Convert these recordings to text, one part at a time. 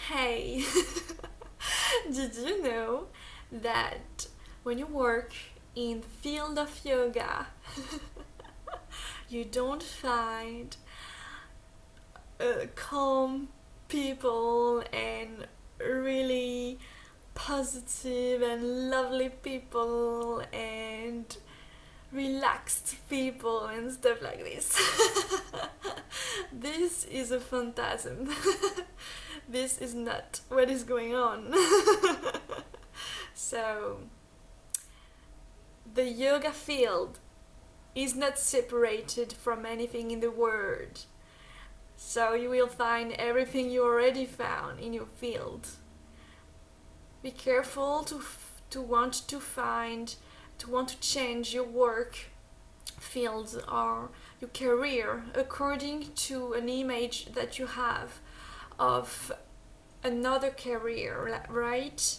Hey, did you know that when you work in the field of yoga, you don't find calm people and really positive and lovely people and relaxed people and stuff like this? This is a phantasm. This is not what is going on. So, the yoga field is not separated from anything in the world. So, you will find everything you already found in your field. Be careful to want to find, to want to change your work field or your career according to an image that you have of another career, right?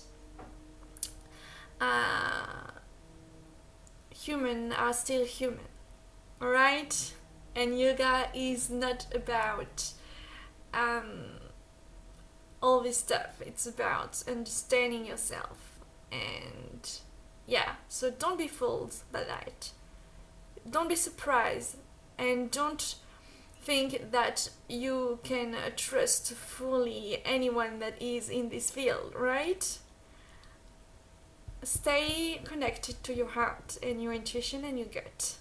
uh, Human are still human, alright? And yoga is not about um, all this stuff. It's about understanding yourself. And yeah, so don't be fooled by that. Don't be surprised. And don't think that you can trust fully anyone that is in this field, right? Stay connected to your heart and your intuition and your gut.